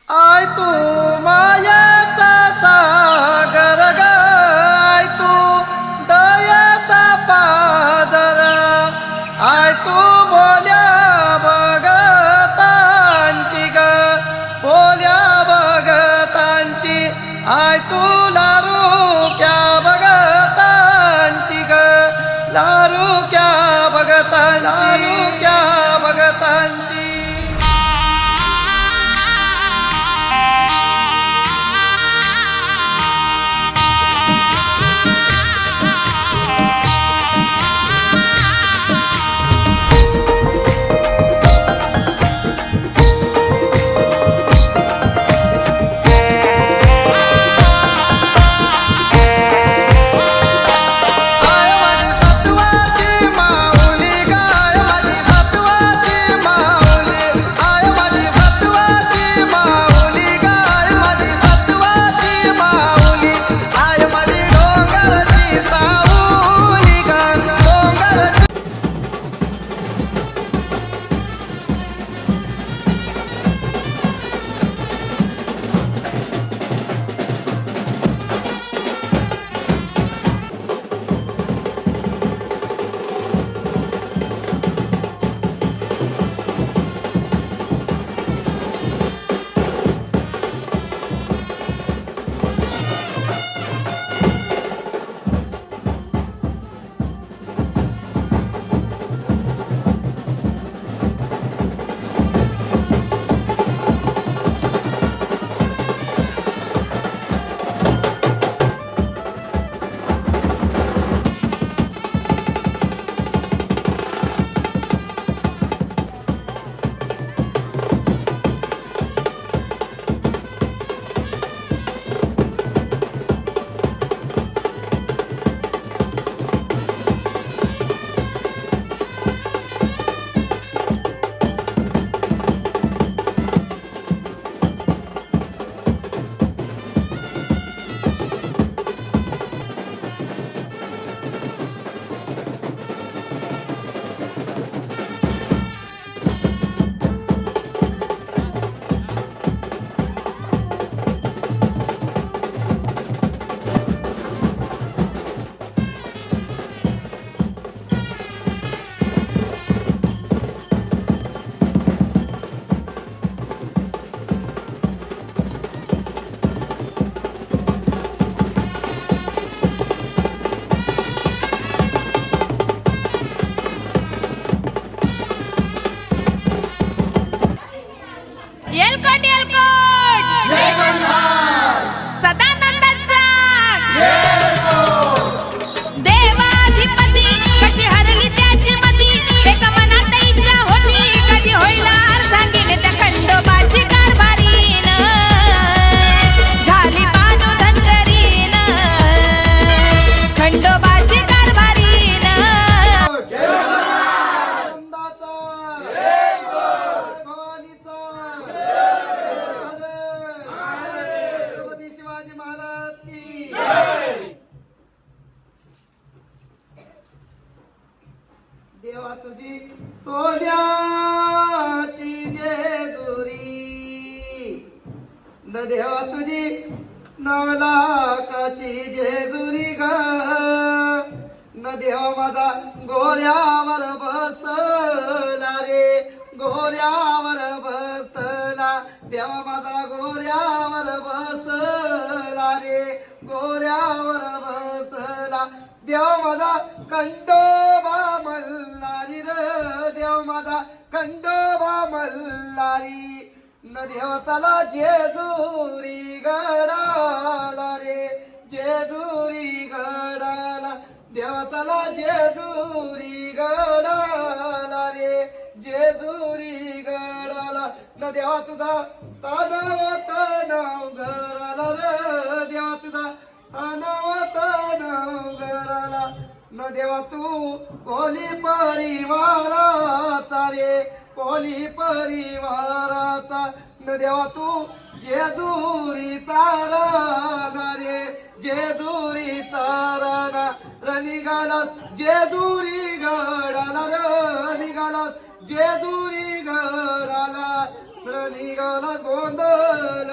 I तू मायाचा सागर ग, I तू दयाचा पाजर, I तू बोल्या भगतांची ग, बोल्या भगतांची, आय तू लारुक्या भगतांची ग, लारुक्या भगतांची, लारुक्या भगतांची. येलकोट येलकोट जय मल्हार. सदानंदाचा देवाधिपती कशी हरली त्याची मती, एका मनात इच्छा होती कधी होईल अर्धांगिनी त्या खंडोबाची कारभारीन, झाली पानू धनगरीन, खंडोबाची कारभारीन. आनंदाचा जय भवानीचा छत्रपती शिवाजी महाराज की देवा तुझी सोन्याची जेजुरी, न देवा तुझी 9 लाखाची जेजुरी ग, न देवा माझा घोड्यावर बसला रे, घोड्यावर बसला, देवा माझा घोड्यावर बसला रे, घोड्यावर बसला, देवा माझा खंडोबा मल्हारी र, देव माझा खंडोबा मल्हारी, न देव चला जेजुरी गडाला रे, जेजुरी गडाला, देव चला जेजुरी गडाला रे, जेजुरी गडाला, न देवा तुझा अनावत नाव घराला रे, देवा तुझा अनावत नाव घराला, न देवा तू कोली परिवाराचा रे, कोली परिवाराचा, न देवा तू जेजुरीचा राणा रे, जेजुरीचा राणा, निघालास जेजुरी गडाला र, निघालास जेजुरी गडाला, निघालास गोंधळ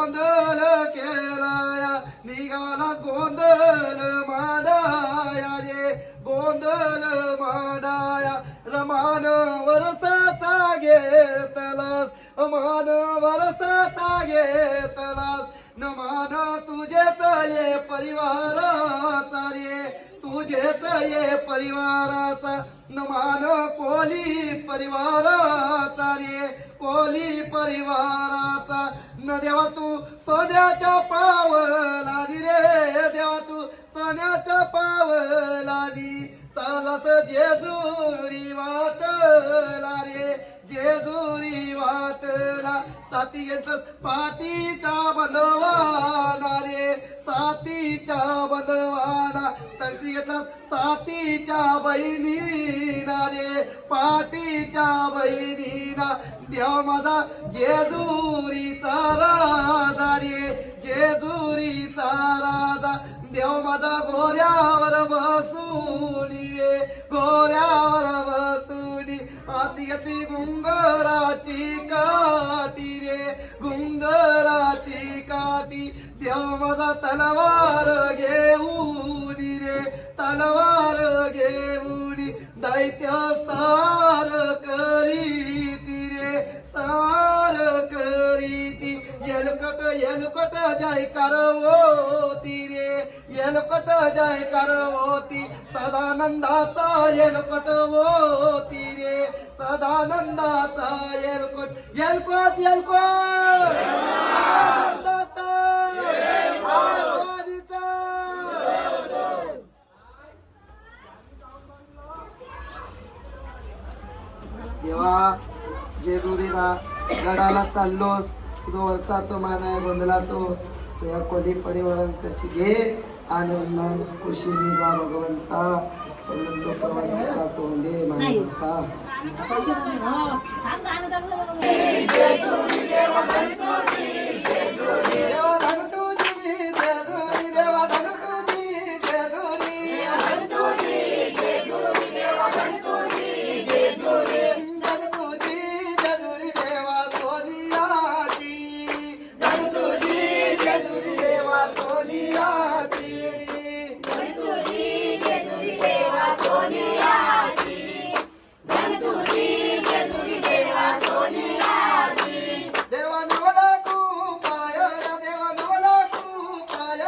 गोंधळ केलाया निघालास गोंधळ मांडाया रे गोंधळ मांडाया रमान वरसाचा घेतलास मान वरसाचा घेतलास न मान तुझेच ये परिवाराचा रे तुझेच ये परिवाराचा न मान कोली परिवाराचा रे कोली परिवाराचा न देवा तू सोन्याच्या पावलानी रे देवा तू सोन्याच्या पावलानी चालस जेजुरी वाटला रे जेजुरी वाटला साथी घेतस पाठीच्या बंधवाना रे साथीच्या बंधवाना संगती घेतलास साथीच्या बहिणीना रे पाठीच्या बहिणीना देव माझा जेजुरीचा राजा रे जेजुरीचा राजा देव माझा गोऱ्यावर बसूनी रे गोऱ्यावर बसूनी हाती गुंगराची काठी रे गुंगराची काठी देव माझा तलवार घेऊनी रे तलवार घेऊनी दैत्य सार करीती रे सार करीती येलकट जयकार होती रे येलकट जयकार होती सदानंदाचा येलकट होती रे सदानंदाचा येलकट येलकट येलकट सदानंदाचा भगवानीचा देवा जेजुरीला गडाला चाललोस तुझं वर्षाचं मान आहे गोंधळाचो तुझ्या कोली परिवारान कशी घे आनंद खुशीने जा भगवंता सगळ्यांचो प्रवास सुखाचो होऊन दे माझ्या बाप्पा देवा धन तुझी जेजुरी देवा धन तुझी जेजुरी धन तुझी जेजुरी देवा धन तुझी जेजुरी धन तुझी जेजुरी देवा सोनियाची धन तुझी जेजुरी देवा सोनियाची धन तुझी जेजुरी देवा सोनियाची धन तुझी जेजुरी देवा सोनियाची देवा नवला खूपाय देवा नवला खूपाय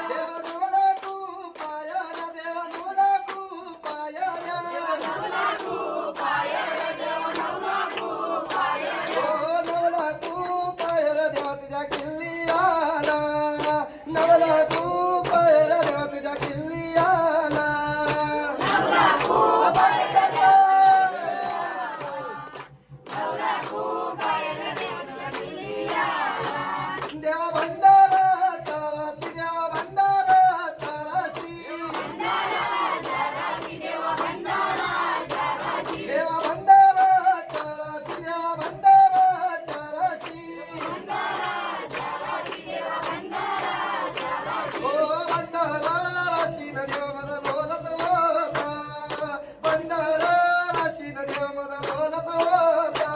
देवा नवला खूपाय देवा नवला खूपाय ओ नवला खूपाय देवा तुझ्या किल्ली आला नवला खूपाय देवा तुझ्या किल्ली आला देवा भंडारा चाराशी देवा भंडारा चाराशी देवा भंडारा चाराशी देवा भंडारा चाराशी ओ भंडारा राशी न देव माझा बोलत होता भंडारा राशी न देव माझा बोलत होता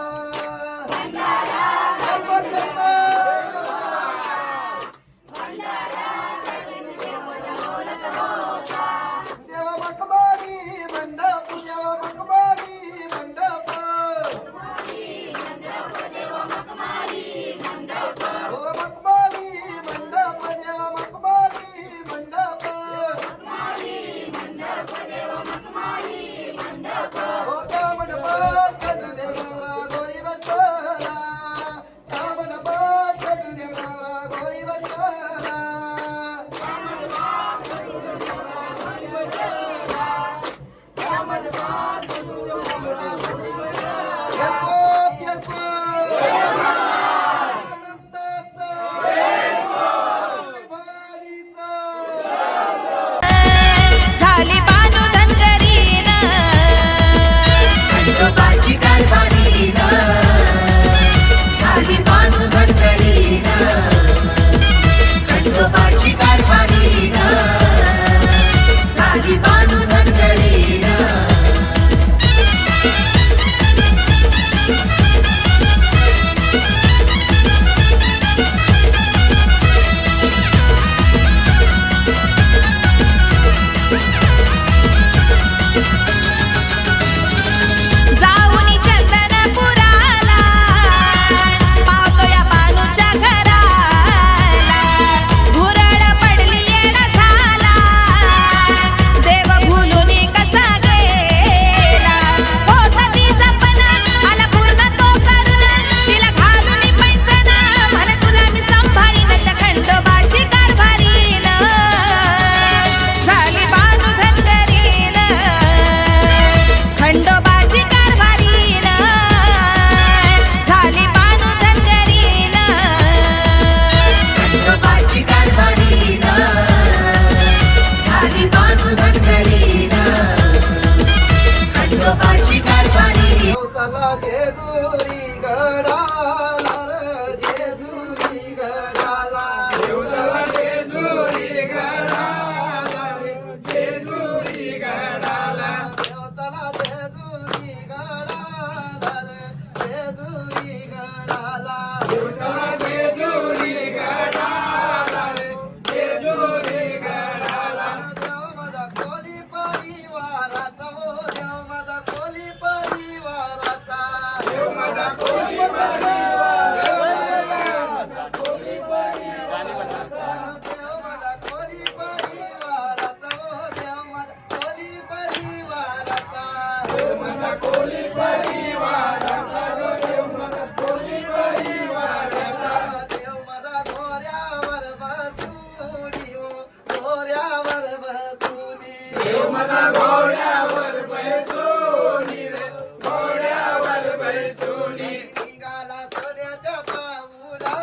देवा मकमारी मंडप देवा मकमारी मंडप ओ मकमारी मंडप देवा मकमारी मंडप ओ त्या मंडपात करू देवरा गोरी बसला त्या मंडपात करू देवरा गोरी बसला झाली बानू धनगरीन खंडोबाची कारभारी न झाली बानू धनगरी न खंडोबाची कारभारी न झाली बानू धनगरी न खंडोबाची कारभारी चला जेजुरी गडाला र, जेजुरी गडाला देवताला जेजुरी गडाला रे, जेजुरी गडाला. चला जेजुरी गडाला र, जेजुरी गडाला देवताला जेजुरी गडाला रे, जेजुरी गडाला. देव माझा कोली परिवाराचा हो, देव माझा कोली परिवाराचा देव माझा कोली देव माझा कोली परिवाराचा हो, देव माझा कोली परिवाराचा देव माझा कोली परिवाराचा ग, देव माझा कोली परिवाराचा. देव माझा घोड्यावर बसूनी हो, घोड्यावर बसूनी देव माझा घोड्यावर बैसोनी रे, घोड्यावर बैसोनी. निघाला सोन्याच्या पाऊला,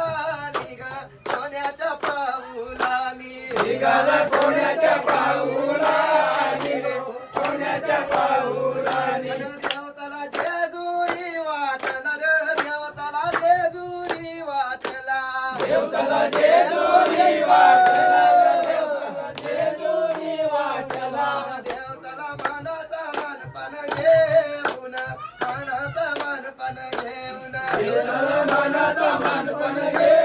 निघा सोन्याच्या पाऊलानी निघाला सोन्याच्या पाऊलानी रे, सोन्याच्या पाऊलानी. देवताला जेजुरी वाटला रे, देवताला जेजुरी वाटला देवताला जेजुरी वाटला ग, देवताला जेजुरी वाटला. देवताला मानाचा मानपण घेऊन, मानाचा मानपण घेऊन देवताला मानाचा मानपण घे